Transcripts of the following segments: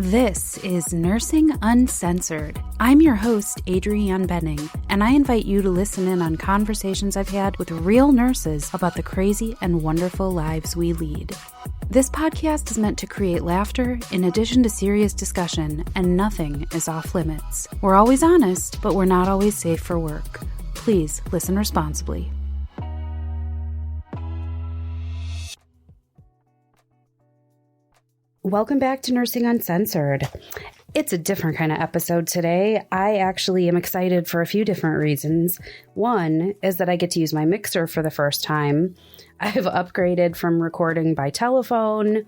This is Nursing Uncensored. I'm your host, Adrianne Benning, and I invite you to listen in on conversations I've had with real nurses about the crazy and wonderful lives we lead. This podcast is meant to create laughter in addition to serious discussion, and nothing is off limits. We're always honest, but we're not always safe for work. Please listen responsibly. Welcome back to Nursing Uncensored. It's a different kind of episode today. I actually am excited for a few different reasons. One is that I get to use my mixer for the first time. I've upgraded from recording by telephone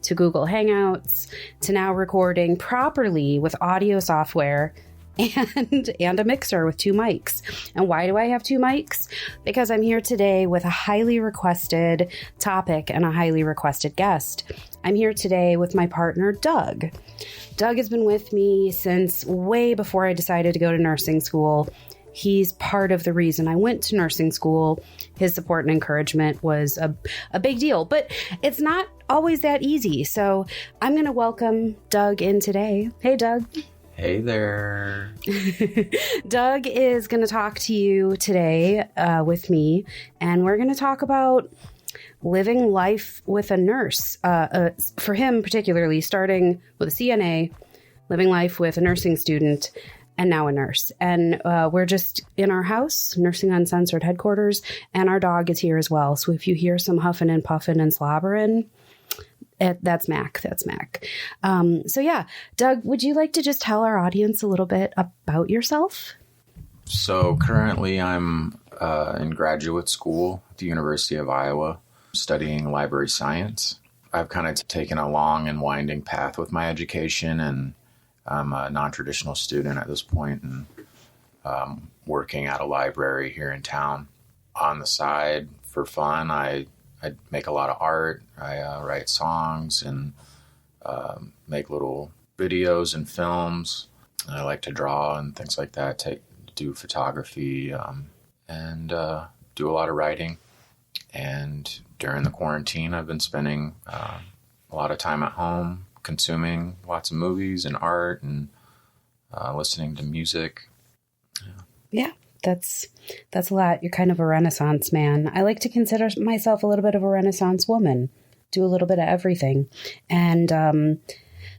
to Google Hangouts to now recording properly with audio software and a mixer with 2 mics. And why do I have 2 mics? Because I'm here today with a highly requested topic and a highly requested guest. I'm here today with my partner, Doug. Doug has been with me since way before I decided to go to nursing school. He's part of the reason I went to nursing school. His support and encouragement was a big deal, but it's not always that easy. So I'm going to welcome Doug in today. Hey, Doug. Hey there. Doug is going to talk to you today with me, and we're going to talk about living life with a nurse. For him particularly, starting with a CNA, living life with a nursing student, and now a nurse. And we're just in our house, Nursing Uncensored headquarters, and our dog is here as well. So if you hear some huffing and puffing and slobbering, that's Mac. That's Mac. So yeah, Doug, would you like to just tell our audience a little bit about yourself? So currently I'm in graduate school at the University of Iowa, studying library science. I've kind of taken a long and winding path with my education, and I'm a non-traditional student at this point, and working at a library here in town. On the side, for fun, I make a lot of art. I write songs and make little videos and films. I like to draw and things like that, do photography, and do a lot of writing. And during the quarantine, I've been spending a lot of time at home, consuming lots of movies and art and listening to music. Yeah. That's a lot. You're kind of a Renaissance man. I like to consider myself a little bit of a Renaissance woman, do a little bit of everything. And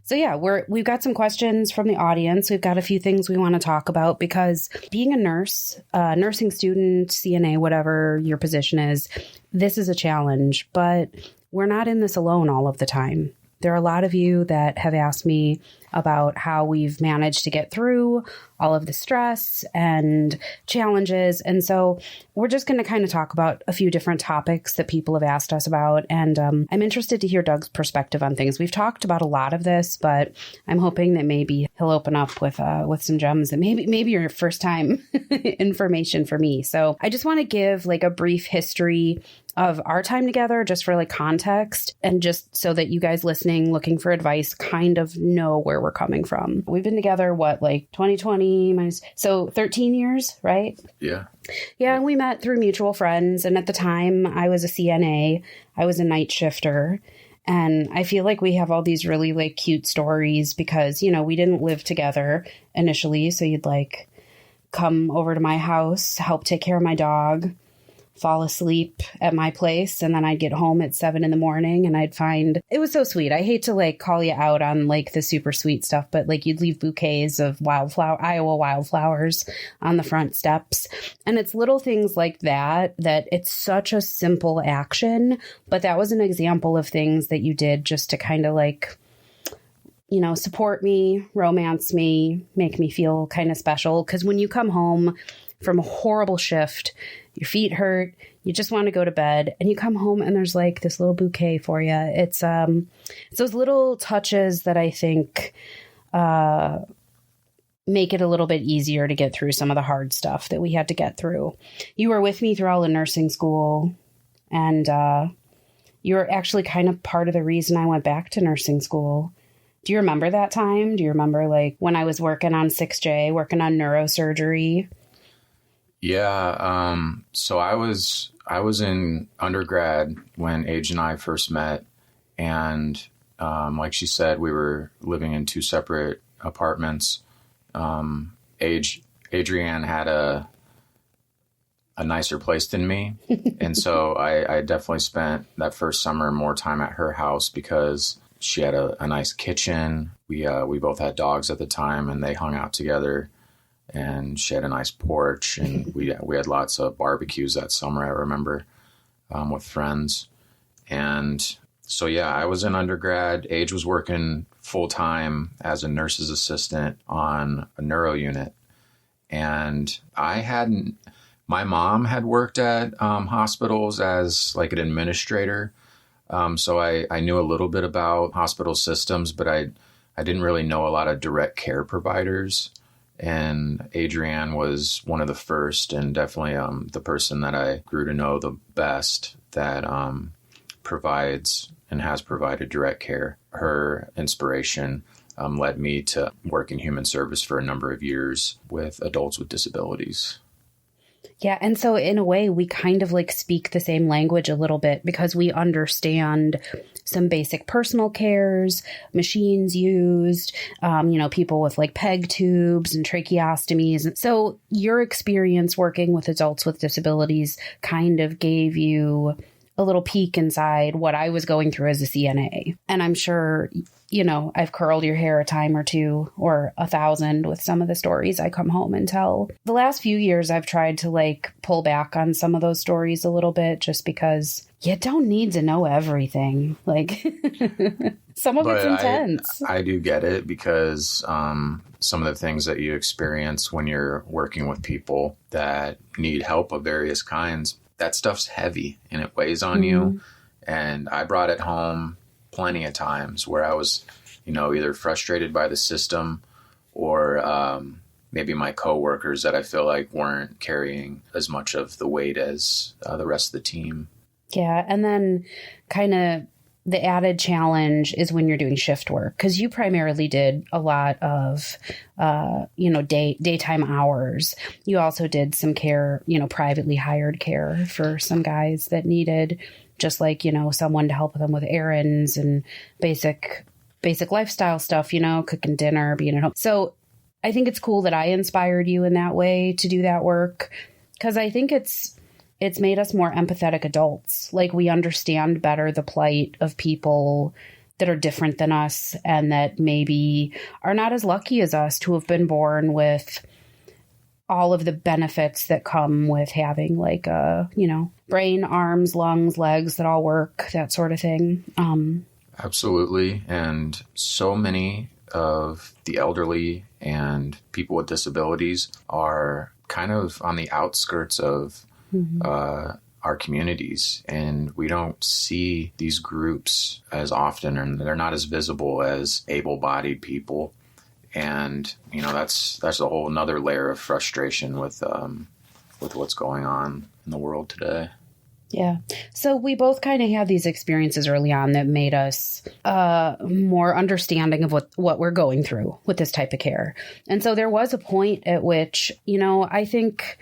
so yeah, we've got some questions from the audience. We've got a few things we want to talk about, because being a nurse, nursing student, CNA, whatever your position is, this is a challenge, but we're not in this alone all of the time. There are a lot of you that have asked me about how we've managed to get through all of the stress and challenges. And so we're just going to kind of talk about a few different topics that people have asked us about. And I'm interested to hear Doug's perspective on things. We've talked about a lot of this, but I'm hoping that maybe he'll open up with some gems that maybe your first time information for me. So I just want to give like a brief history of our time together, just for like context, and just so that you guys listening, looking for advice, kind of know where we're coming from. We've been together, like 2020 minus, so 13 years, right? Yeah. Yeah. And we met through mutual friends. And at the time I was a CNA, I was a night shifter. And I feel like we have all these really like cute stories because, we didn't live together initially. So you'd like come over to my house, help take care of my dog, fall asleep at my place, and then I'd get home at 7 a.m. and I'd find, it was so sweet. I hate to like call you out on like the super sweet stuff, but like you'd leave bouquets of Iowa wildflowers on the front steps. And it's little things like that it's such a simple action, but that was an example of things that you did just to kind of like, support me, romance me, make me feel kind of special. Because when you come home from a horrible shift, your feet hurt, you just want to go to bed, and you come home and there's like this little bouquet for you. It's those little touches that I think make it a little bit easier to get through some of the hard stuff that we had to get through. You were with me through all of nursing school, and you were actually kind of part of the reason I went back to nursing school. Do you remember that time? Do you remember like when I was working on 6J, working on neurosurgery? Yeah. So I was in undergrad when Age and I first met, and Like she said, we were living in two separate apartments. Adrianne had a nicer place than me. And so I definitely spent that first summer more time at her house because she had a nice kitchen. We both had dogs at the time, and they hung out together. And she had a nice porch, and we had lots of barbecues that summer, I remember, with friends. And so, yeah, I was in undergrad. Age was working full-time as a nurse's assistant on a neuro unit. And my mom had worked at hospitals as like an administrator. So I knew a little bit about hospital systems, but I didn't really know a lot of direct care providers. And Adrianne was one of the first, and definitely the person that I grew to know the best that provides and has provided direct care. Her inspiration led me to work in human service for a number of years with adults with disabilities. Yeah. And so in a way, we kind of like speak the same language a little bit because we understand some basic personal cares, machines used, people with like PEG tubes and tracheostomies. And so your experience working with adults with disabilities kind of gave you a little peek inside what I was going through as a CNA. And I'm sure, I've curled your hair a time or two or 1,000 with some of the stories I come home and tell. The last few years, I've tried to like pull back on some of those stories a little bit just because you don't need to know everything. Like some of it's intense. I do get it because some of the things that you experience when you're working with people that need help of various kinds, that stuff's heavy and it weighs on you. And I brought it home plenty of times where I was, either frustrated by the system or maybe my coworkers that I feel like weren't carrying as much of the weight as the rest of the team. Yeah. And then kind of the added challenge is when you're doing shift work, because you primarily did a lot of, daytime hours. You also did some care, privately hired care for some guys that needed just like, someone to help them with errands and basic lifestyle stuff, cooking dinner, being at home. So I think it's cool that I inspired you in that way to do that work, because I think it's made us more empathetic adults. Like we understand better the plight of people that are different than us and that maybe are not as lucky as us to have been born with all of the benefits that come with having like brain, arms, lungs, legs that all work, that sort of thing. Absolutely. And so many of the elderly and people with disabilities are kind of on the outskirts of our communities, and we don't see these groups as often, and they're not as visible as able-bodied people. And that's a whole another layer of frustration with what's going on in the world today. Yeah. So we both kind of had these experiences early on that made us more understanding of what we're going through with this type of care. And so there was a point at which, I think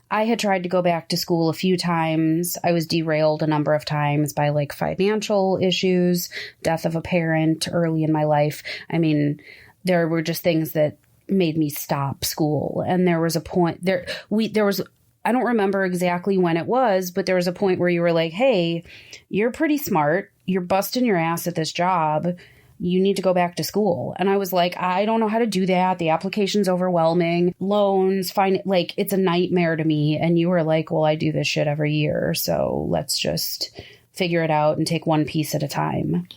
I had tried to go back to school a few times. I was derailed a number of times by like financial issues, death of a parent early in my life. I mean, there were just things that made me stop school. And there was a point I don't remember exactly when it was, but there was a point where you were like, hey, you're pretty smart. You're busting your ass at this job. You need to go back to school. And I was like, I don't know how to do that. The application's overwhelming. Loans, it's a nightmare to me. And you were like, well, I do this shit every year. So let's just figure it out and take one piece at a time.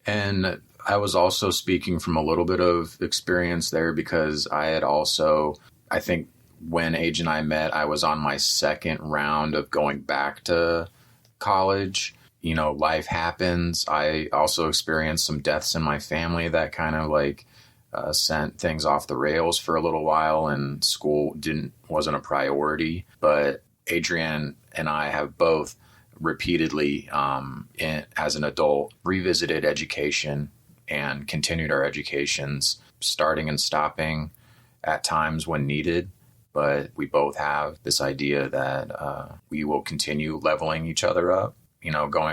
And I was also speaking from a little bit of experience there because I had also, I think, when Age and I met, I was on my second round of going back to college. Life happens. I also experienced some deaths in my family that kind of sent things off the rails for a little while, and school wasn't a priority. But Adrianne and I have both repeatedly, as an adult, revisited education and continued our educations, starting and stopping at times when needed. But we both have this idea that we will continue leveling each other up,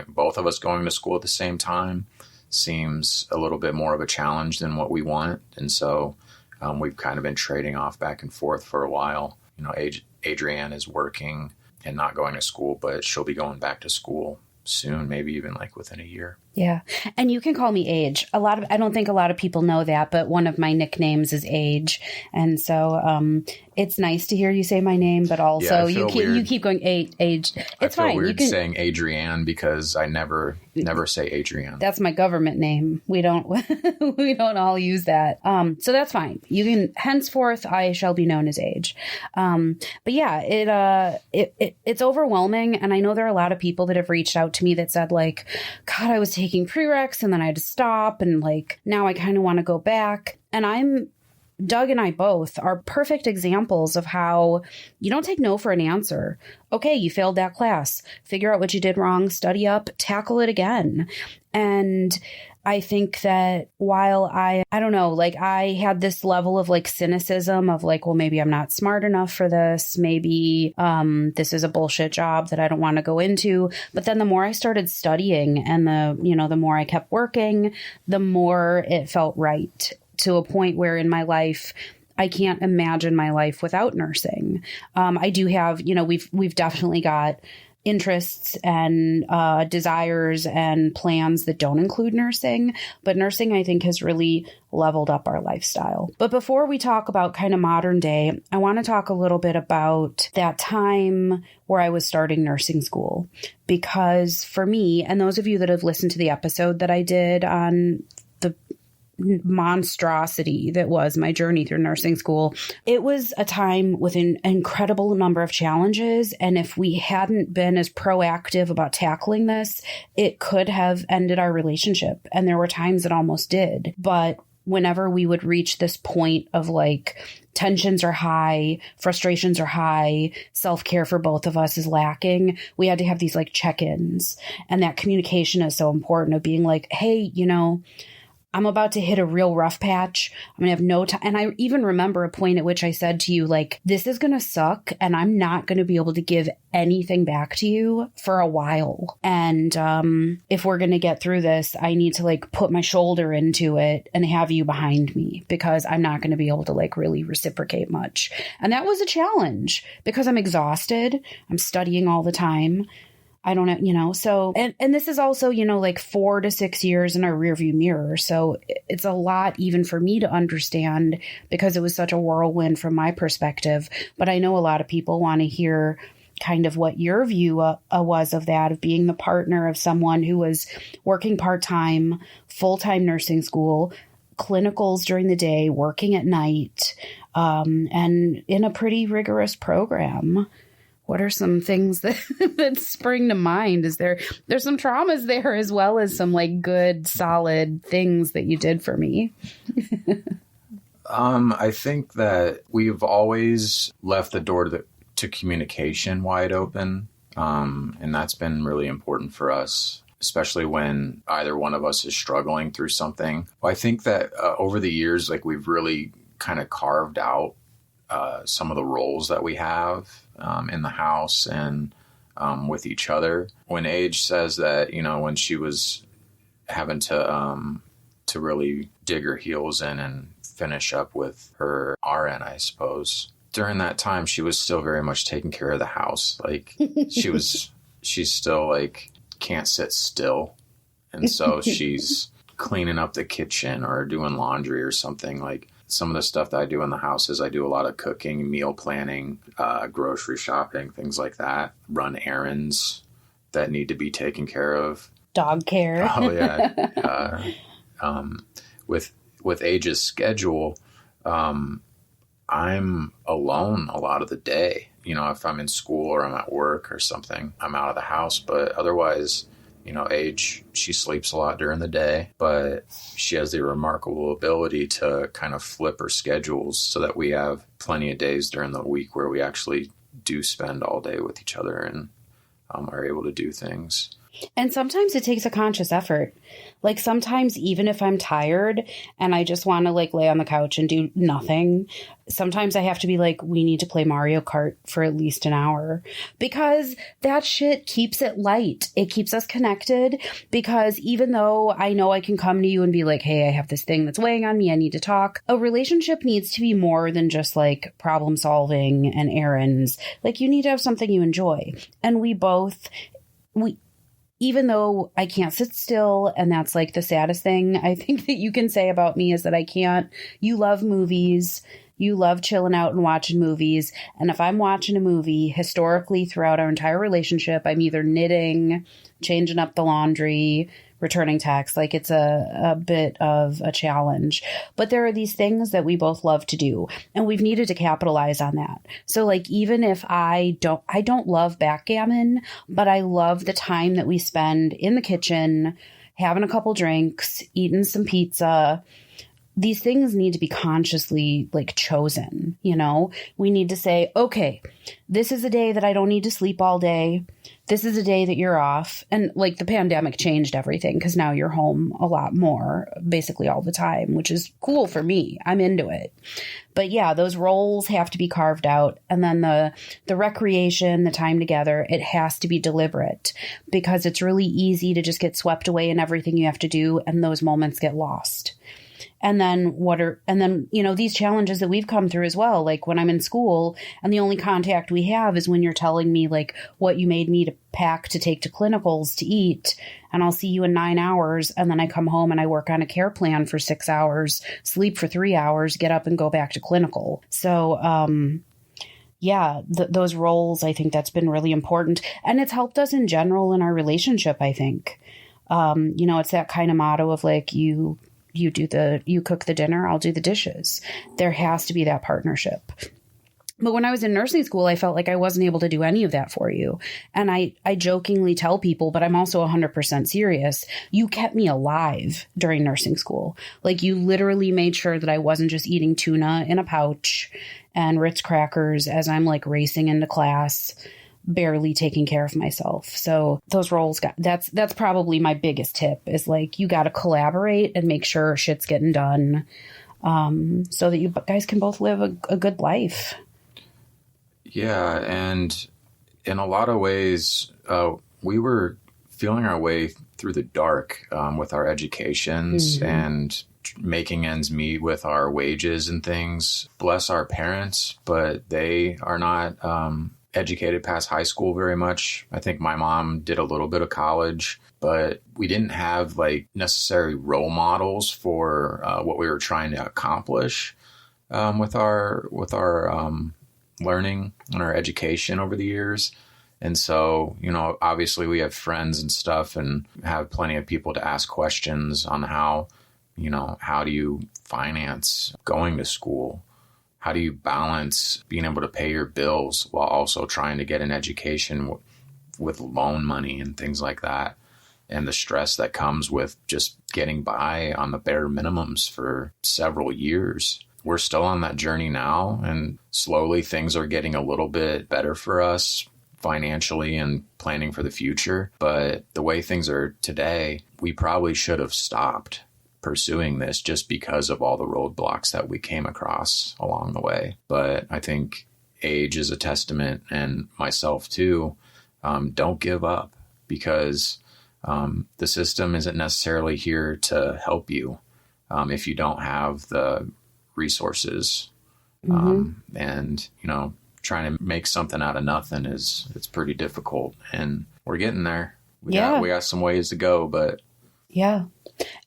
both of us going to school at the same time, seems a little bit more of a challenge than what we want. And so we've kind of been trading off back and forth for a while. Adrianne is working and not going to school, but she'll be going back to school soon, maybe even like within a year. Yeah. And you can call me Age. I don't think a lot of people know that, but one of my nicknames is Age. And so it's nice to hear you say my name, but also you keep going Age. It's fine. Weird saying Adrianne because I never say Adrianne. That's my government name. We don't all use that. So that's fine. You can, henceforth I shall be known as Age. But yeah, it's overwhelming. And I know there are a lot of people that have reached out to me that said like, God, I was taking prereqs and then I had to stop. And like, now I kind of want to go back. And Doug and I both are perfect examples of how you don't take no for an answer. Okay, you failed that class. Figure out what you did wrong, study up, tackle it again. And I think that while I don't know, like I had this level of like cynicism of like, well, maybe I'm not smart enough for this. Maybe this is a bullshit job that I don't want to go into. But then the more I started studying and the more I kept working, the more it felt right, to a point where in my life, I can't imagine my life without nursing. I do have, we've definitely got interests and desires and plans that don't include nursing. But nursing, I think, has really leveled up our lifestyle. But before we talk about kind of modern day, I want to talk a little bit about that time where I was starting nursing school. Because for me, and those of you that have listened to the episode that I did on the monstrosity that was my journey through nursing school, it was a time with an incredible number of challenges. And if we hadn't been as proactive about tackling this, it could have ended our relationship. And there were times it almost did. But whenever we would reach this point of like, tensions are high, frustrations are high, self-care for both of us is lacking, we had to have these like check-ins. And that communication is so important, of being like, hey, I'm about to hit a real rough patch. I'm going to have no time. And I even remember a point at which I said to you, like, this is going to suck and I'm not going to be able to give anything back to you for a while. And if we're going to get through this, I need to like put my shoulder into it and have you behind me, because I'm not going to be able to like really reciprocate much. And that was a challenge because I'm exhausted. I'm studying all the time. I don't know, so, and this is also, like 4 to 6 years in our rearview mirror. So it's a lot even for me to understand, because it was such a whirlwind from my perspective. But I know a lot of people want to hear kind of what your view was of that, of being the partner of someone who was working part-time, full-time nursing school, clinicals during the day, working at night, and in a pretty rigorous program. What are some things that spring to mind? There's some traumas there, as well as some like good, solid things that you did for me? I think that we've always left the door to communication wide open. And that's been really important for us, especially when either one of us is struggling through something. I think that over the years, like we've really kind of carved out some of the roles that we have in the house and with each other. When Age says that, when she was having to really dig her heels in and finish up with her RN, I suppose, during that time, she was still very much taking care of the house. Like she's still like can't sit still. And so she's cleaning up the kitchen or doing laundry or something. Like, some of the stuff that I do in the house is I do a lot of cooking, meal planning, grocery shopping, things like that. Run errands that need to be taken care of. Dog care. Oh yeah. With Age's schedule, I'm alone a lot of the day. If I'm in school or I'm at work or something, I'm out of the house. But otherwise, Age, she sleeps a lot during the day, but she has the remarkable ability to kind of flip her schedules so that we have plenty of days during the week where we actually do spend all day with each other and are able to do things. And sometimes it takes a conscious effort. Like sometimes even if I'm tired and I just want to like lay on the couch and do nothing, sometimes I have to be like, we need to play Mario Kart for at least an hour, because that shit keeps it light. It keeps us connected, because even though I know I can come to you and be like, hey, I have this thing that's weighing on me, I need to talk. A relationship needs to be more than just like problem solving and errands. Like you need to have something you enjoy. And even though I can't sit still, and that's like the saddest thing I think that you can say about me is that I can't. You love movies. You love chilling out and watching movies. And if I'm watching a movie, historically throughout our entire relationship, I'm either knitting, changing up the laundry, returning texts. Like it's a bit of a challenge. But there are these things that we both love to do, and we've needed to capitalize on that. So like even if I don't love backgammon, but I love the time that we spend in the kitchen, having a couple drinks, eating some pizza. These things need to be consciously like chosen, you know? We need to say, okay, this is a day that I don't need to sleep all day. This is a day that you're off. And like the pandemic changed everything, because now you're home a lot more, basically all the time, which is cool for me. I'm into it. But yeah, those roles have to be carved out. And then the recreation, the time together, it has to be deliberate, because it's really easy to just get swept away in everything you have to do, and those moments get lost. And then you know, these challenges that we've come through as well, like when I'm in school and the only contact we have is when you're telling me like what you made me to pack to take to clinicals to eat, and I'll see you in 9 hours. And then I come home and I work on a care plan for 6 hours, sleep for 3 hours, get up and go back to clinical. So, those roles, I think that's been really important, and it's helped us in general in our relationship. I think, you know, it's that kind of motto of like, you cook the dinner, I'll do the dishes. There has to be that partnership. But when I was in nursing school, I felt like I wasn't able to do any of that for you. And I jokingly tell people, but I'm also 100% serious. You kept me alive during nursing school. Like you literally made sure that I wasn't just eating tuna in a pouch and Ritz crackers as I'm like racing into class, barely taking care of myself. So those roles that's probably my biggest tip, is like, you got to collaborate and make sure shit's getting done, so that you guys can both live a good life. Yeah. And in a lot of ways, we were feeling our way through the dark, with our educations and making ends meet with our wages and things. Bless our parents, but they are not, educated past high school very much. I think my mom did a little bit of college, but we didn't have like necessary role models for what we were trying to accomplish with our learning and our education over the years. And so, you know, obviously we have friends and stuff and have plenty of people to ask questions on how do you finance going to school? How do you balance being able to pay your bills while also trying to get an education with loan money and things like that? And the stress that comes with just getting by on the bare minimums for several years. We're still on that journey now, and slowly things are getting a little bit better for us financially and planning for the future. But the way things are today, we probably should have stopped pursuing this just because of all the roadblocks that we came across along the way. But I think age is a testament, and myself too. Don't give up, because the system isn't necessarily here to help you if you don't have the resources. And, you know, trying to make something out of nothing it's pretty difficult, and we're getting there. We got some ways to go, but yeah.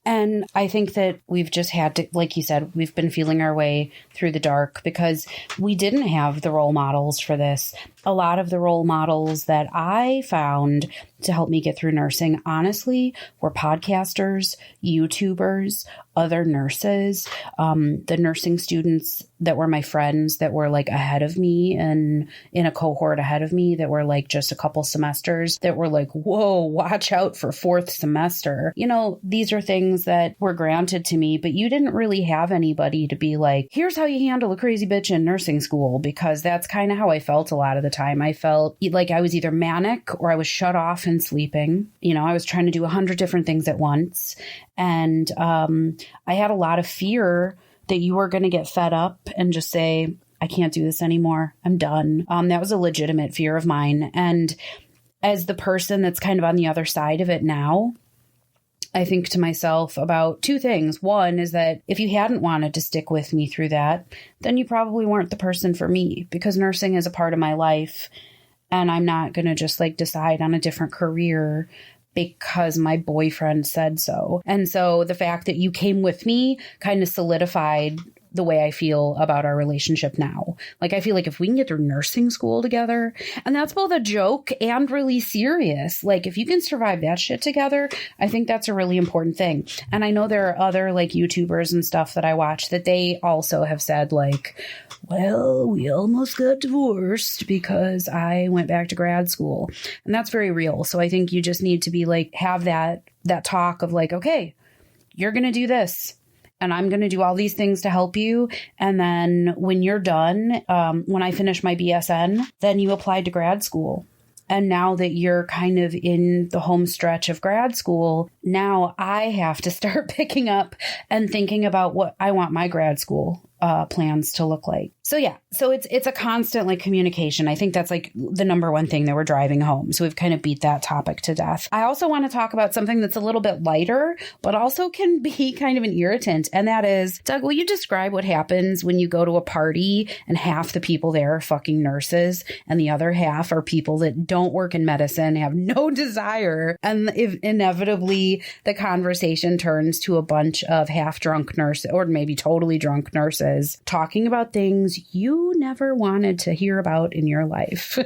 And I think that we've just had to, like you said, we've been feeling our way through the dark because we didn't have the role models for this. A lot of the role models that I found to help me get through nursing, honestly, were podcasters, YouTubers, other nurses, the nursing students that were my friends that were like ahead of me and in a cohort ahead of me that were like just a couple semesters that were like, whoa, watch out for fourth semester. You know, these are things that were granted to me, but you didn't really have anybody to be like, here's how you handle a crazy bitch in nursing school, because that's kind of how I felt a lot of the time. I felt like I was either manic or I was shut off and sleeping. You know, I was trying to do 100 different things at once. And I had a lot of fear that you were going to get fed up and just say, I can't do this anymore. I'm done. That was a legitimate fear of mine. And as the person that's kind of on the other side of it now, I think to myself about two things. One is that if you hadn't wanted to stick with me through that, then you probably weren't the person for me, because nursing is a part of my life. And I'm not going to just like decide on a different career because my boyfriend said so. And so the fact that you came with me kind of solidified the way I feel about our relationship now. Like, I feel like if we can get through nursing school together, and that's both a joke and really serious, like if you can survive that shit together, I think that's a really important thing. And I know there are other like YouTubers and stuff that I watch that they also have said like, well, we almost got divorced because I went back to grad school. And that's very real. So I think you just need to be like, have that talk of like, okay, you're going to do this. And I'm going to do all these things to help you. And then when you're done, when I finish my BSN, then you applied to grad school. And now that you're kind of in the home stretch of grad school, now I have to start picking up and thinking about what I want my grad school plans to look like. So yeah, so it's a constant like communication. I think that's like the number one thing that we're driving home. So we've kind of beat that topic to death. I also want to talk about something that's a little bit lighter, but also can be kind of an irritant. And that is, Doug, will you describe what happens when you go to a party and half the people there are fucking nurses and the other half are people that don't work in medicine, have no desire. And if inevitably the conversation turns to a bunch of half drunk nurses or maybe totally drunk nurses talking about things you never wanted to hear about in your life.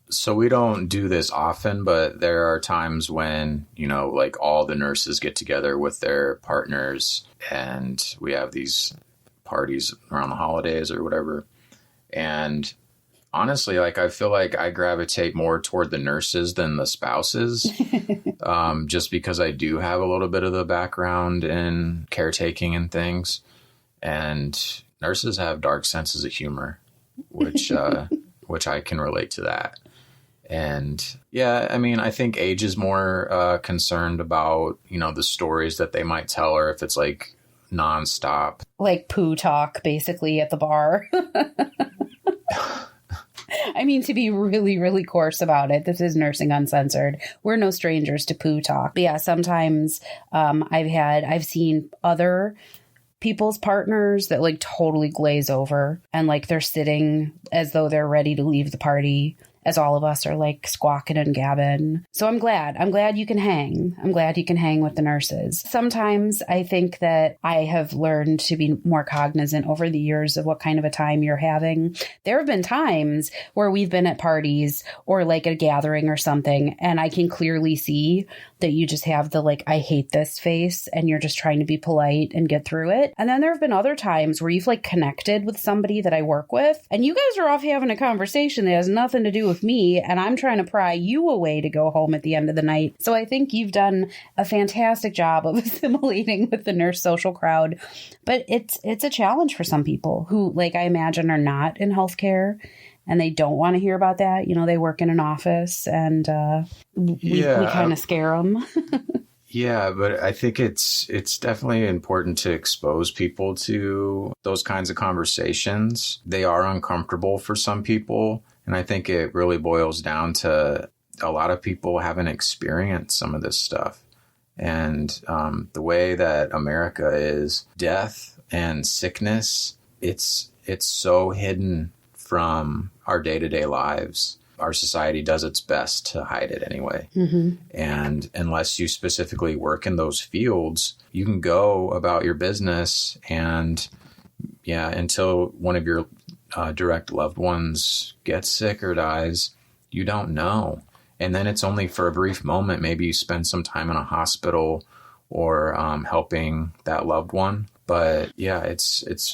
So we don't do this often, but there are times when, you know, like all the nurses get together with their partners and we have these parties around the holidays or whatever. And honestly, like I feel like I gravitate more toward the nurses than the spouses, just because I do have a little bit of the background in caretaking and things. And nurses have dark senses of humor, which I can relate to that. And yeah, I mean, I think age is more concerned about, you know, the stories that they might tell, or if it's like nonstop. Like poo talk, basically, at the bar. I mean, to be really, really coarse about it, this is Nursing Uncensored. We're no strangers to poo talk. But yeah, sometimes I've seen other people's partners that like totally glaze over and like they're sitting as though they're ready to leave the party as all of us are like squawking and gabbing. So I'm glad you can hang. I'm glad you can hang with the nurses. Sometimes I think that I have learned to be more cognizant over the years of what kind of a time you're having. There have been times where we've been at parties or like a gathering or something, and I can clearly see that you just have the like, I hate this face, and you're just trying to be polite and get through it. And then there have been other times where you've like connected with somebody that I work with, and you guys are off having a conversation that has nothing to do with me, and I'm trying to pry you away to go home at the end of the night. So I think you've done a fantastic job of assimilating with the nurse social crowd. But it's a challenge for some people who, like, I imagine are not in healthcare and they don't want to hear about that. You know, they work in an office and we kind of scare them. Yeah, but I think it's definitely important to expose people to those kinds of conversations. They are uncomfortable for some people. And I think it really boils down to a lot of people haven't experienced some of this stuff. And the way that America is, death and sickness, it's so hidden from our day-to-day lives. Our society does its best to hide it anyway. Mm-hmm. And unless you specifically work in those fields, you can go about your business and, yeah, until one of your direct loved ones gets sick or dies, you don't know. And then it's only for a brief moment. Maybe you spend some time in a hospital or helping that loved one. But yeah,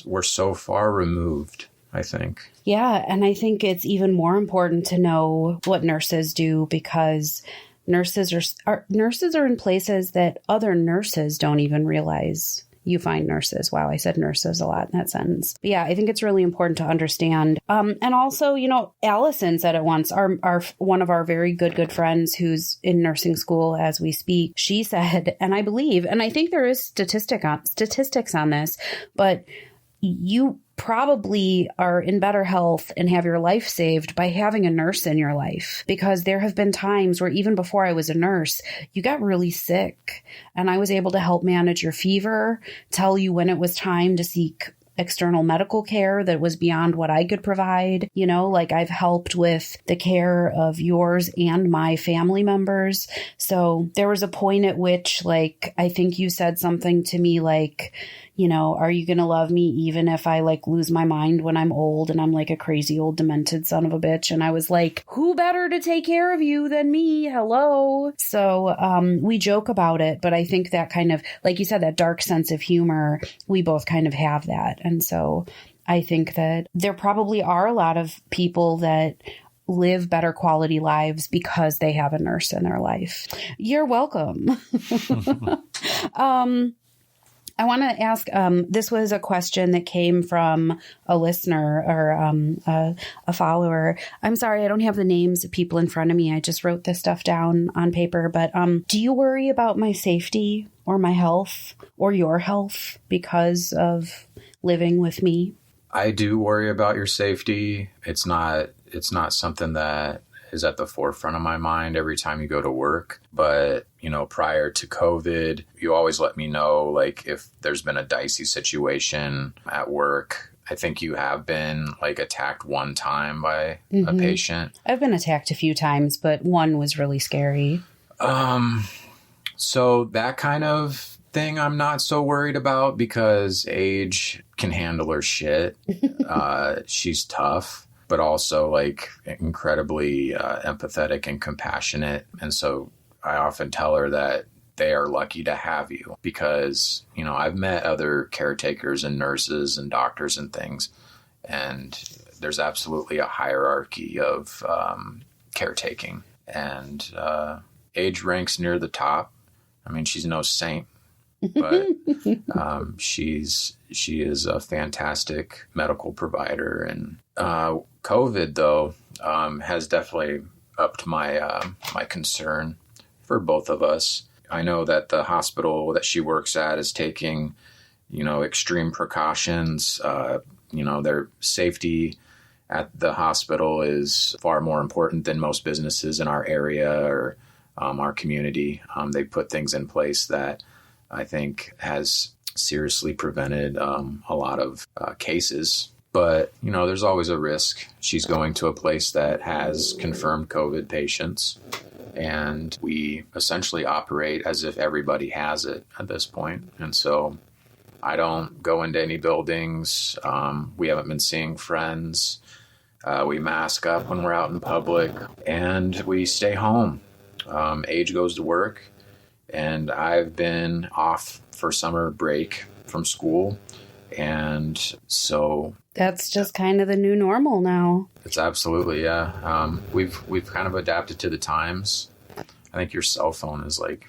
we're so far removed, I think. Yeah, and I think it's even more important to know what nurses do, because nurses are in places that other nurses don't even realize you find nurses. Wow, I said nurses a lot in that sentence. But yeah, I think it's really important to understand. And also, Allison said it once, our one of our very good friends who's in nursing school as we speak. She said, and I believe, and I think there is statistics on this, but you probably are in better health and have your life saved by having a nurse in your life, because there have been times where even before I was a nurse, you got really sick and I was able to help manage your fever, tell you when it was time to seek external medical care that was beyond what I could provide. Like I've helped with the care of yours and my family members. So there was a point at which, like, I think you said something to me like, are you going to love me even if I like lose my mind when I'm old and I'm like a crazy old demented son of a bitch? And I was like, who better to take care of you than me? Hello. So we joke about it, but I think that kind of, like you said, that dark sense of humor, we both kind of have that. And so I think that there probably are a lot of people that live better quality lives because they have a nurse in their life. You're welcome. I want to ask, this was a question that came from a listener or a follower. I'm sorry, I don't have the names of people in front of me. I just wrote this stuff down on paper. But do you worry about my safety or my health or your health because of living with me? I do worry about your safety. It's not something that is at the forefront of my mind every time you go to work. But, prior to COVID, you always let me know, like, if there's been a dicey situation at work. I think you have been, like, attacked one time by a patient. I've been attacked a few times, but one was really scary. So that kind of thing I'm not so worried about, because Age can handle her shit. She's tough, but also like incredibly empathetic and compassionate. And so I often tell her that they are lucky to have you, because, I've met other caretakers and nurses and doctors and things, and there's absolutely a hierarchy of caretaking. And Age ranks near the top. I mean, she's no saint, but she is a fantastic medical provider. And COVID, though, has definitely upped my my concern for both of us. I know that the hospital that she works at is taking, extreme precautions. Their safety at the hospital is far more important than most businesses in our area or our community. They put things in place that I think has seriously prevented a lot of cases. But, there's always a risk. She's going to a place that has confirmed COVID patients, and we essentially operate as if everybody has it at this point. And so I don't go into any buildings. We haven't been seeing friends. We mask up when we're out in public, and we stay home. Age goes to work, and I've been off for summer break from school. And so that's just kind of the new normal now. It's absolutely, yeah. We've kind of adapted to the times. I think your cell phone is like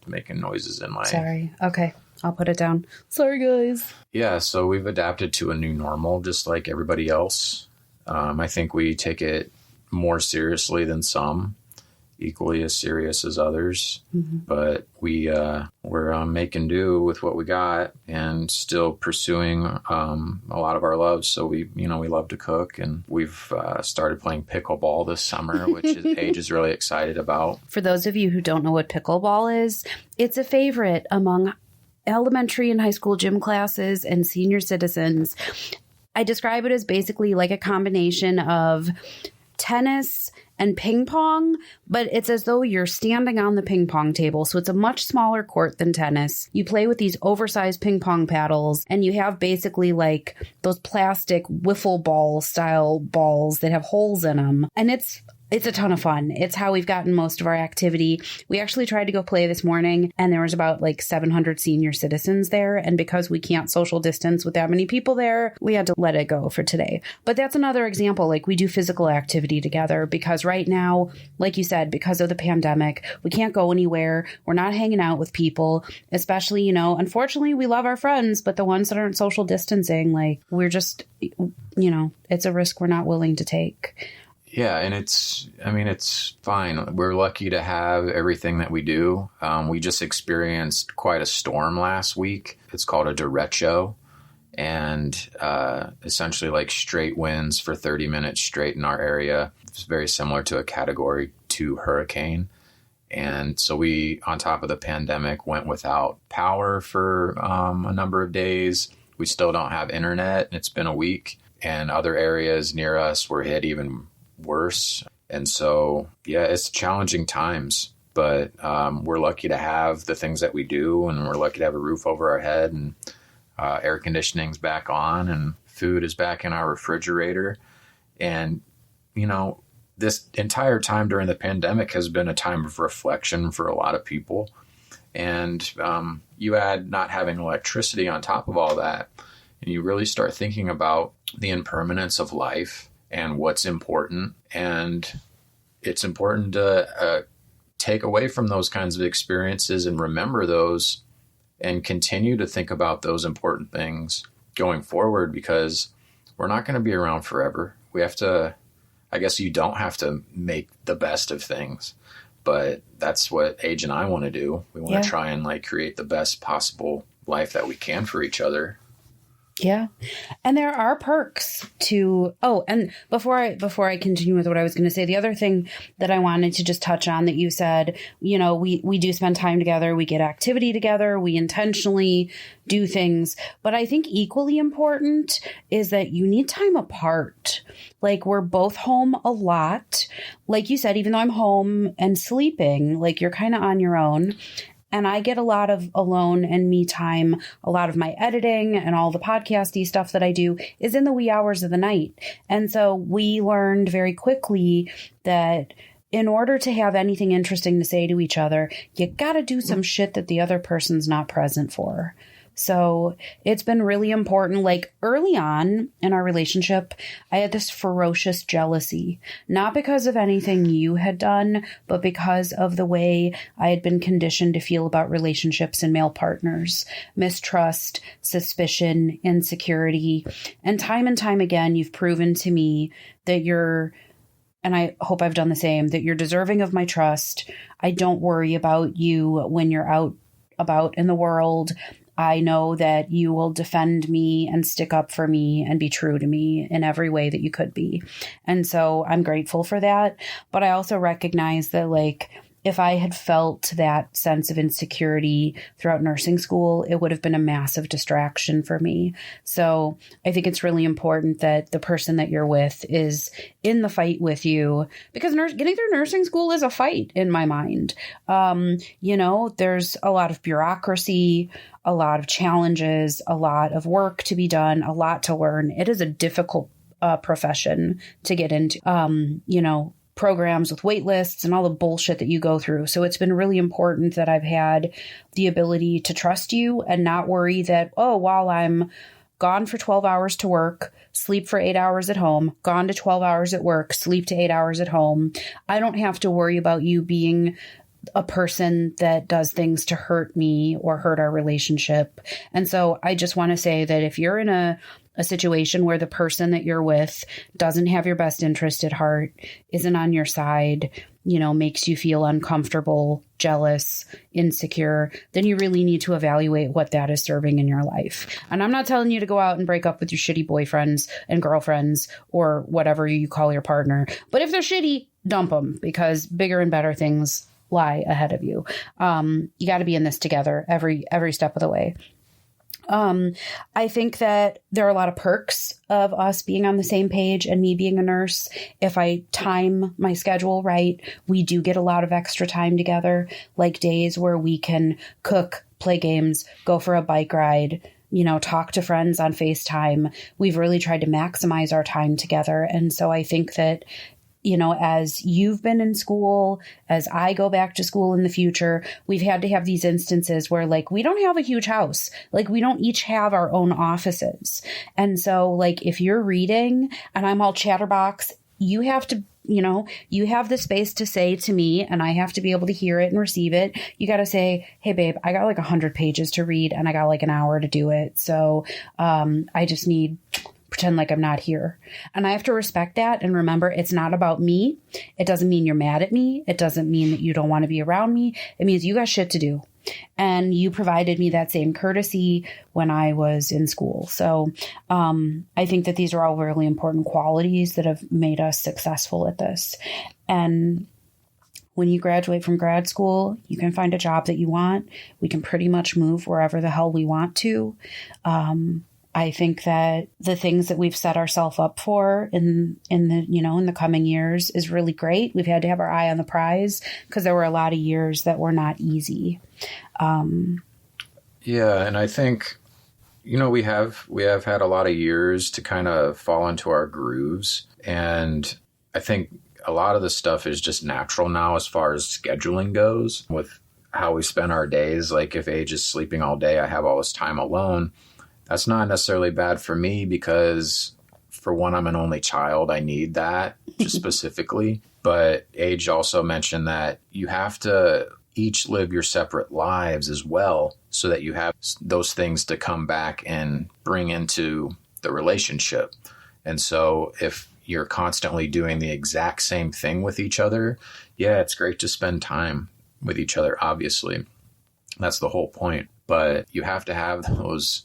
making noises in my... Sorry. Okay. I'll put it down. Sorry, guys. Yeah. So we've adapted to a new normal, just like everybody else. I think we take it more seriously than some, equally as serious as others. Mm-hmm. But we're making do with what we got and still pursuing a lot of our loves. So we love to cook, and we've started playing pickleball this summer, which Age is really excited about. For those of you who don't know what pickleball is, it's a favorite among elementary and high school gym classes and senior citizens. I describe it as basically like a combination of tennis and ping pong, but it's as though you're standing on the ping pong table. So it's a much smaller court than tennis. You play with these oversized ping pong paddles, and you have basically like those plastic wiffle ball style balls that have holes in them. And it's It's a ton of fun. It's how we've gotten most of our activity. We actually tried to go play this morning, and there was about like 700 senior citizens there. And because we can't social distance with that many people there, we had to let it go for today. But that's another example. Like, we do physical activity together because right now, like you said, because of the pandemic, we can't go anywhere. We're not hanging out with people, especially, you know, unfortunately, we love our friends, but the ones that aren't social distancing, like, we're just, you know, it's a risk we're not willing to take. Yeah, and it's fine. We're lucky to have everything that we do. We just experienced quite a storm last week. It's called a derecho, and essentially like straight winds for 30 minutes straight in our area. It's very similar to a Category 2 hurricane. And so we, on top of the pandemic, went without power for a number of days. We still don't have internet. It's been a week, and other areas near us were hit even worse. And so, yeah, it's challenging times, but we're lucky to have the things that we do, and we're lucky to have a roof over our head, and air conditioning's back on, and food is back in our refrigerator. And, you know, this entire time during the pandemic has been a time of reflection for a lot of people. And you add not having electricity on top of all that, and you really start thinking about the impermanence of life and what's important. And it's important to take away from those kinds of experiences and remember those and continue to think about those important things going forward, because we're not going to be around forever. We have to, I guess you don't have to make the best of things, but that's what Age and I want to do. We want to try and like create the best possible life that we can for each other. Yeah. And there are perks to, and before I continue with what I was going to say, the other thing that I wanted to just touch on that you said, you know, we do spend time together, we get activity together, we intentionally do things. But I think equally important is that you need time apart. Like, we're both home a lot. Like you said, even though I'm home and sleeping, like, you're kind of on your own. And I get a lot of alone and me time. A lot of my editing and all the podcasty stuff that I do is in the wee hours of the night. And so we learned very quickly that in order to have anything interesting to say to each other, you got to do some shit that the other person's not present for. So it's been really important. Like, early on in our relationship, I had this ferocious jealousy, not because of anything you had done, but because of the way I had been conditioned to feel about relationships and male partners, mistrust, suspicion, insecurity. And time again, you've proven to me that and I hope I've done the same, that you're deserving of my trust. I don't worry about you when you're out about in the world. I know that you will defend me and stick up for me and be true to me in every way that you could be. And so I'm grateful for that. But I also recognize that, like, if I had felt that sense of insecurity throughout nursing school, it would have been a massive distraction for me. So I think it's really important that the person that you're with is in the fight with you, because getting through nursing school is a fight in my mind. You know, there's a lot of bureaucracy, a lot of challenges, a lot of work to be done, a lot to learn. It is a difficult profession to get into, you know, programs with wait lists and all the bullshit that you go through. So it's been really important that I've had the ability to trust you and not worry that, while I'm gone for 12 hours to work, sleep for 8 hours at home, gone to 12 hours at work, sleep to 8 hours at home, I don't have to worry about you being a person that does things to hurt me or hurt our relationship. And so I just want to say that if you're in a situation where the person that you're with doesn't have your best interest at heart, isn't on your side, you know, makes you feel uncomfortable, jealous, insecure, then you really need to evaluate what that is serving in your life. And I'm not telling you to go out and break up with your shitty boyfriends and girlfriends or whatever you call your partner. But if they're shitty, dump them, because bigger and better things lie ahead of you. You got to be in this together every step of the way. I think that there are a lot of perks of us being on the same page and me being a nurse. If I time my schedule right, we do get a lot of extra time together, like days where we can cook, play games, go for a bike ride, you know, talk to friends on FaceTime. We've really tried to maximize our time together. And so I think that as you've been in school, as I go back to school in the future, we've had to have these instances where like, we don't have a huge house. Like we don't each have our own offices. And so like, if you're reading and I'm all chatterbox, you have to, you have the space to say to me and I have to be able to hear it and receive it. You got to say, hey babe, I got like 100 pages to read and I got like an hour to do it. So, I just need pretend like I'm not here. And I have to respect that and remember it's not about me. It doesn't mean you're mad at me. It doesn't mean that you don't want to be around me. It means you got shit to do. And you provided me that same courtesy when I was in school. So I think that these are all really important qualities that have made us successful at this. And when you graduate from grad school, you can find a job that you want. We can pretty much move wherever the hell we want to. I think that the things that we've set ourselves up for in the coming years is really great. We've had to have our eye on the prize because there were a lot of years that were not easy. Yeah. And I think, we have had a lot of years to kind of fall into our grooves. And I think a lot of the stuff is just natural now as far as scheduling goes with how we spend our days. Like if Age is sleeping all day, I have all this time alone. That's not necessarily bad for me because, for one, I'm an only child. I need that just specifically. But Age also mentioned that you have to each live your separate lives as well so that you have those things to come back and bring into the relationship. And so if you're constantly doing the exact same thing with each other, yeah, it's great to spend time with each other, obviously. That's the whole point. But you have to have those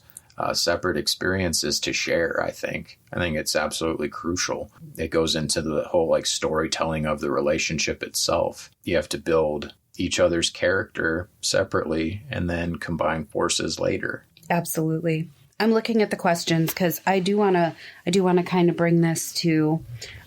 separate experiences to share, I think. I think it's absolutely crucial. It goes into the whole like storytelling of the relationship itself. You have to build each other's character separately and then combine forces later. Absolutely. I'm looking at the questions because I do want to kind of bring this to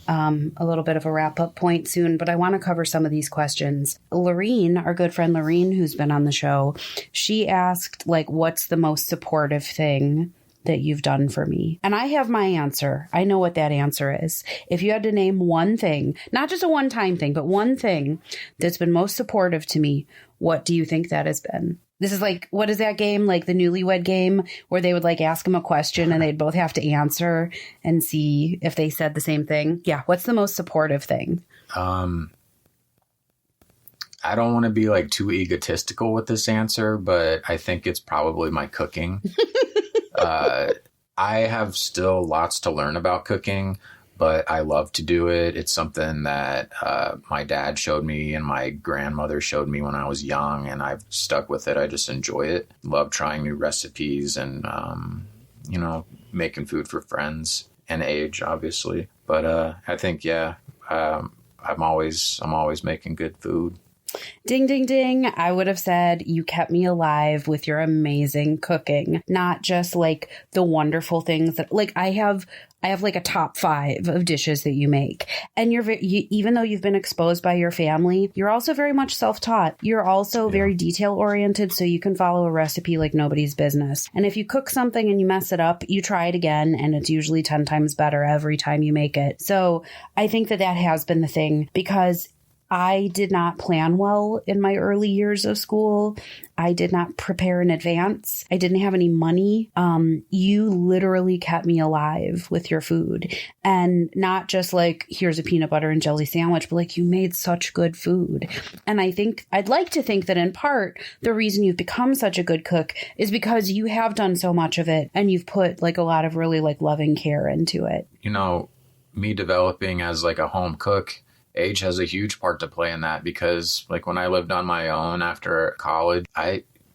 a little bit of a wrap-up point soon, but I want to cover some of these questions. Lorene, our good friend Lorene, who's been on the show, she asked, like, what's the most supportive thing that you've done for me? And I have my answer. I know what that answer is. If you had to name one thing, not just a one-time thing, but one thing that's been most supportive to me, what do you think that has been? This is like, what is that game? Like the Newlywed Game where they would like ask him a question and they'd both have to answer and see if they said the same thing. Yeah. What's the most supportive thing? I don't want to be like too egotistical with this answer, but I think it's probably my cooking. I have still lots to learn about cooking, but I love to do it. It's something that my dad showed me and my grandmother showed me when I was young, and I've stuck with it. I just enjoy it. Love trying new recipes and, making food for friends and Age, obviously. But I think, yeah, I'm always making good food. Ding, ding, ding. I would have said you kept me alive with your amazing cooking, not just like the wonderful things that like I have like a top 5 of dishes that you make. And even though you've been exposed by your family, you're also very much self-taught. You're also very detail oriented. So you can follow a recipe like nobody's business. And if you cook something and you mess it up, you try it again. And it's usually 10 times better every time you make it. So I think that has been the thing because I did not plan well in my early years of school. I did not prepare in advance. I didn't have any money. You literally kept me alive with your food. And not just like, here's a peanut butter and jelly sandwich, but like you made such good food. And I'd like to think that in part, the reason you've become such a good cook is because you have done so much of it and you've put like a lot of really like loving care into it. Me developing as like a home cook, Age has a huge part to play in that because like when I lived on my own after college,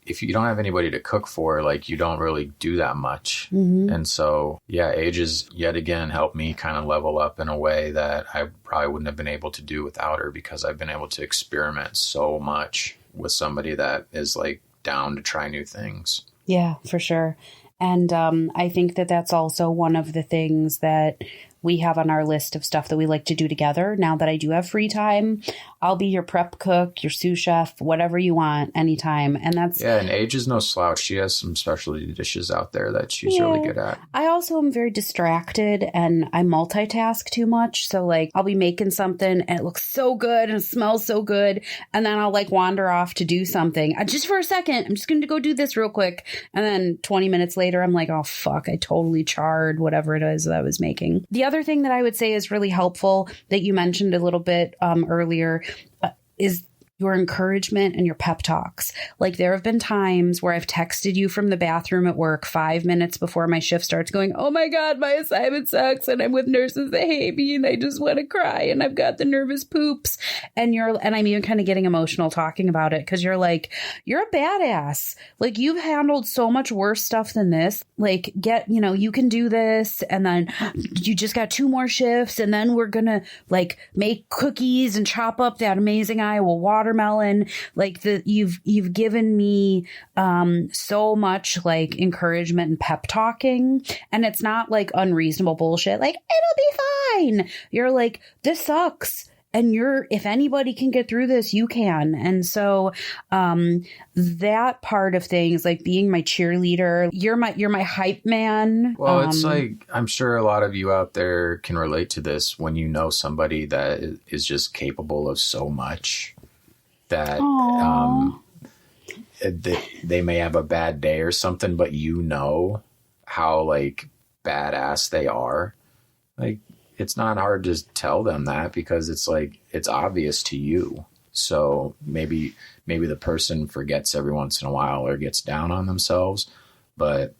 if you don't have anybody to cook for, like you don't really do that much. Mm-hmm. And so, yeah, Age has yet again helped me kind of level up in a way that I probably wouldn't have been able to do without her because I've been able to experiment so much with somebody that is like down to try new things. Yeah, for sure. And I think that that's also one of the things that we have on our list of stuff that we like to do together. Now that I do have free time, I'll be your prep cook, your sous chef, whatever you want, anytime. And that's... Yeah, and Age is no slouch. She has some specialty dishes out there that she's really good at. I also am very distracted and I multitask too much. So like I'll be making something and it looks so good and it smells so good. And then I'll like wander off to do something. Just for a second, I'm just going to go do this real quick. And then 20 minutes later, I'm like, oh, fuck, I totally charred whatever it is that I was making. The other thing that I would say is really helpful that you mentioned a little bit earlier is your encouragement and your pep talks. Like there have been times where I've texted you from the bathroom at work 5 minutes before my shift starts going, oh my God, my assignment sucks and I'm with nurses that hate me and I just want to cry and I've got the nervous poops. And I'm even kind of getting emotional talking about it because you're like, you're a badass. Like you've handled so much worse stuff than this. Like you can do this. And then you just got 2 more shifts and then we're going to like make cookies and chop up that amazing Iowa watermelon. Like you've given me so much like encouragement and pep talking, and it's not like unreasonable bullshit like it'll be fine. You're like, this sucks, and if anybody can get through this, you can. And so that part of things, like being my cheerleader, you're my hype man. Well, it's like, I'm sure a lot of you out there can relate to this when you know somebody that is just capable of so much that they may have a bad day or something, but you know how like badass they are. Like it's not hard to tell them that because it's like, it's obvious to you. So maybe the person forgets every once in a while or gets down on themselves, but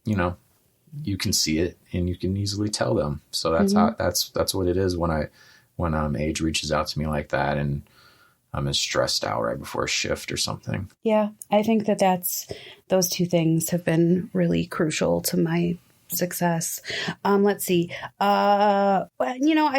you can see it and you can easily tell them. So that's how, that's what it is when Age reaches out to me like that and I'm stressed out right before a shift or something. Yeah, I think those 2 things have been really crucial to my success. Let's see. I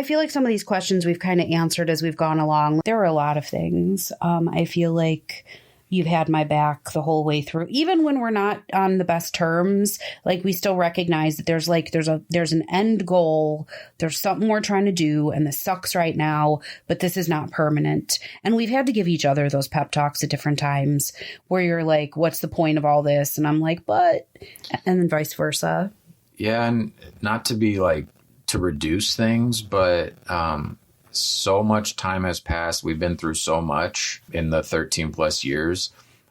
feel like some of these questions we've kind of answered as we've gone along. There are a lot of things. I feel like you've had my back the whole way through, even when we're not on the best terms. Like we still recognize that there's an end goal. There's something we're trying to do, and this sucks right now, but this is not permanent. And we've had to give each other those pep talks at different times where you're like, what's the point of all this? And I'm like, but, and then vice versa. Yeah. And not to be like, to reduce things, but, so much time has passed. We've been through so much in the 13 plus years.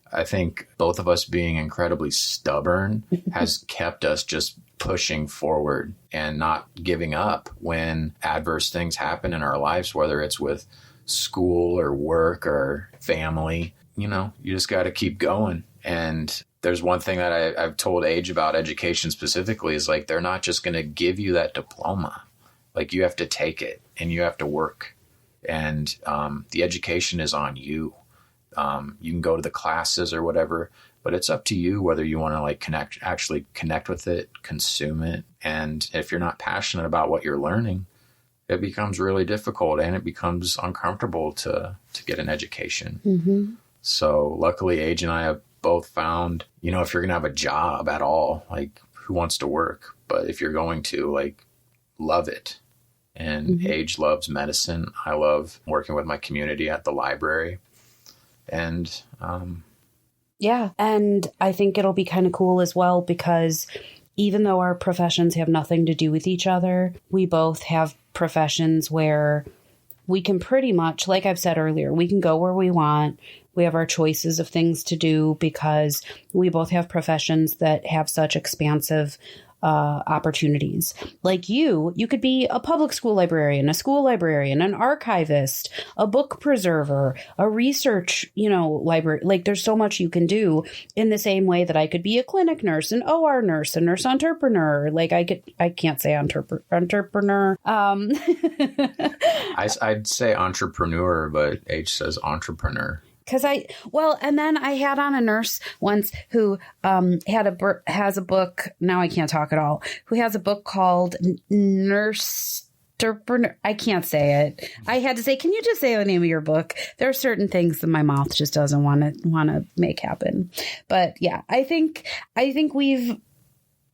I think both of us being incredibly stubborn has kept us just pushing forward and not giving up when adverse things happen in our lives, whether it's with school or work or family. You just got to keep going. And there's one thing that I've told Age about education specifically is like, they're not just going to give you that diploma. Like you have to take it and you have to work, and the education is on you. You can go to the classes or whatever, but it's up to you whether you want to like actually connect with it, consume it. And if you're not passionate about what you're learning, it becomes really difficult and it becomes uncomfortable to get an education. Mm-hmm. So luckily Age and I have both found, if you're going to have a job at all, like who wants to work? But if you're going to, like, love it. And Age loves medicine. I love working with my community at the library. And yeah, and I think it'll be kind of cool as well because even though our professions have nothing to do with each other, we both have professions where we can pretty much, like I've said earlier, we can go where we want. We have our choices of things to do because we both have professions that have such expansive opportunities. Like you could be a public school librarian, a school librarian, an archivist, a book preserver, a research, library. Like there's so much you can do in the same way that I could be a clinic nurse, an OR nurse, a nurse entrepreneur. Like I can't say entrepreneur. I'd say entrepreneur, but H says entrepreneur. And then I had on a nurse once who has a book, now I can't talk at all, who has a book called I can't say it. I had to say, can you just say the name of your book? There are certain things that my mouth just doesn't want to make happen. But yeah, I think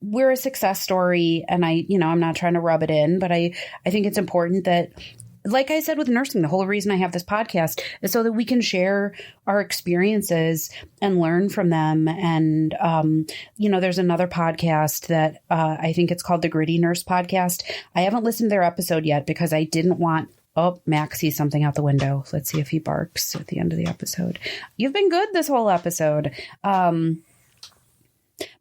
we're a success story, and I'm not trying to rub it in, but I think it's important that, like I said with nursing, the whole reason I have this podcast is so that we can share our experiences and learn from them. And, there's another podcast that I think it's called the Gritty Nurse Podcast. I haven't listened to their episode yet because I didn't want. Oh, Max sees something out the window. Let's see if he barks at the end of the episode. You've been good this whole episode.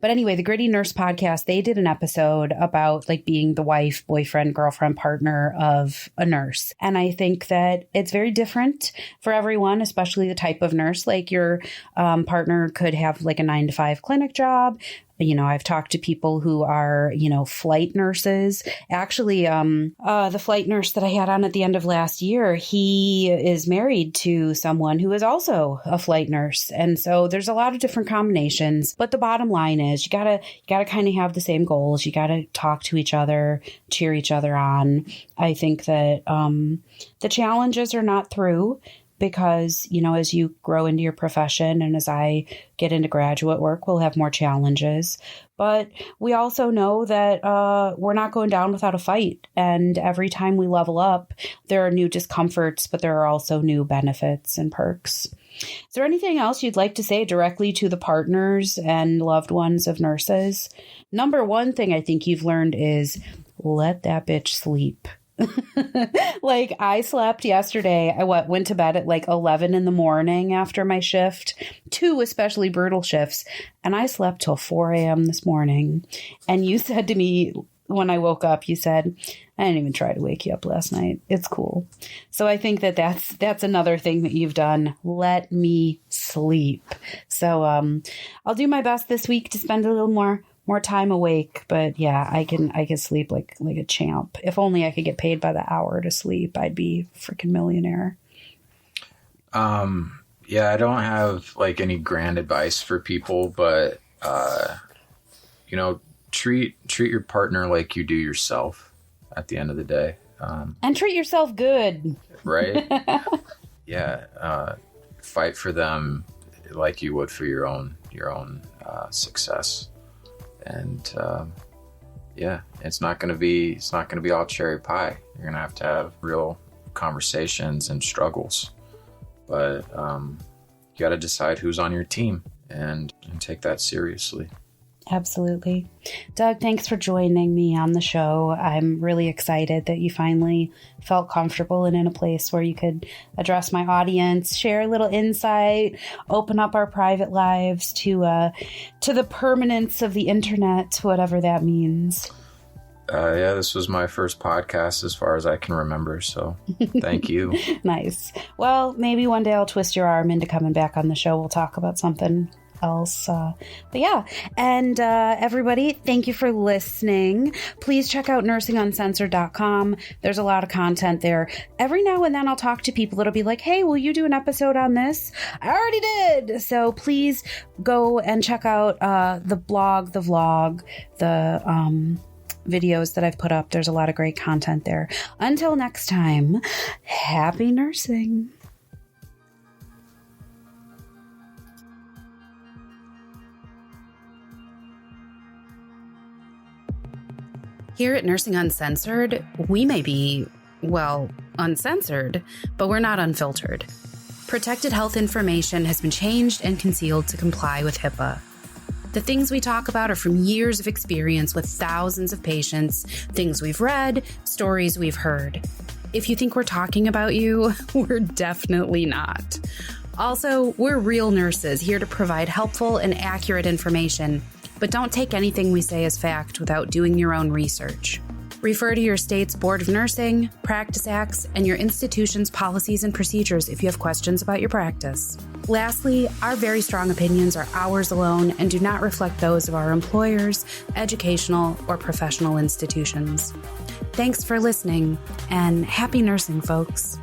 But anyway, the Gritty Nurse Podcast, they did an episode about like being the wife, boyfriend, girlfriend, partner of a nurse. And I think that it's very different for everyone, especially the type of nurse. Like your partner could have like a 9-to-5 clinic job. I've talked to people who are, flight nurses. Actually, the flight nurse that I had on at the end of last year, he is married to someone who is also a flight nurse. And so there's a lot of different combinations. But the bottom line is you gotta kind of have the same goals. You gotta talk to each other, cheer each other on. I think that the challenges are not through. Because, as you grow into your profession and as I get into graduate work, we'll have more challenges. But we also know that we're not going down without a fight. And every time we level up, there are new discomforts, but there are also new benefits and perks. Is there anything else you'd like to say directly to the partners and loved ones of nurses? Number one thing I think you've learned is let that bitch sleep. Like I slept yesterday. I went to bed at like 11 in the morning after my shift, 2 especially brutal shifts. And I slept till 4 a.m. this morning. And you said to me when I woke up, you said, I didn't even try to wake you up last night. It's cool. So I think that's another thing that you've done. Let me sleep. So I'll do my best this week to spend a little more time awake, but yeah, I can sleep like a champ. If only I could get paid by the hour to sleep, I'd be a freaking millionaire. Yeah, I don't have like any grand advice for people, but treat your partner like you do yourself at the end of the day. And treat yourself good. Right? Yeah. Fight for them like you would for your own success. And it's not going to be all cherry pie. You're going to have real conversations and struggles. But you got to decide who's on your team and take that seriously. Absolutely. Doug, thanks for joining me on the show. I'm really excited that you finally felt comfortable and in a place where you could address my audience, share a little insight, open up our private lives to the permanence of the internet, whatever that means. This was my first podcast as far as I can remember, so thank you. Nice. Well, maybe one day I'll twist your arm into coming back on the show. We'll talk about something else. But yeah, and everybody, thank you for listening. Please check out nursinguncensored.com. There's a lot of content there. Every now and then I'll talk to people that'll be like, hey, will you do an episode on this? I already did. So please go and check out the blog, the vlog, the videos that I've put up. There's a lot of great content there. Until next time, happy nursing. Here at Nursing Uncensored, we may be, uncensored, but we're not unfiltered. Protected health information has been changed and concealed to comply with HIPAA. The things we talk about are from years of experience with thousands of patients, things we've read, stories we've heard. If you think we're talking about you, we're definitely not. Also, we're real nurses here to provide helpful and accurate information. But don't take anything we say as fact without doing your own research. Refer to your state's Board of Nursing, Practice Acts, and your institution's policies and procedures if you have questions about your practice. Lastly, our very strong opinions are ours alone and do not reflect those of our employers, educational, or professional institutions. Thanks for listening, and happy nursing, folks.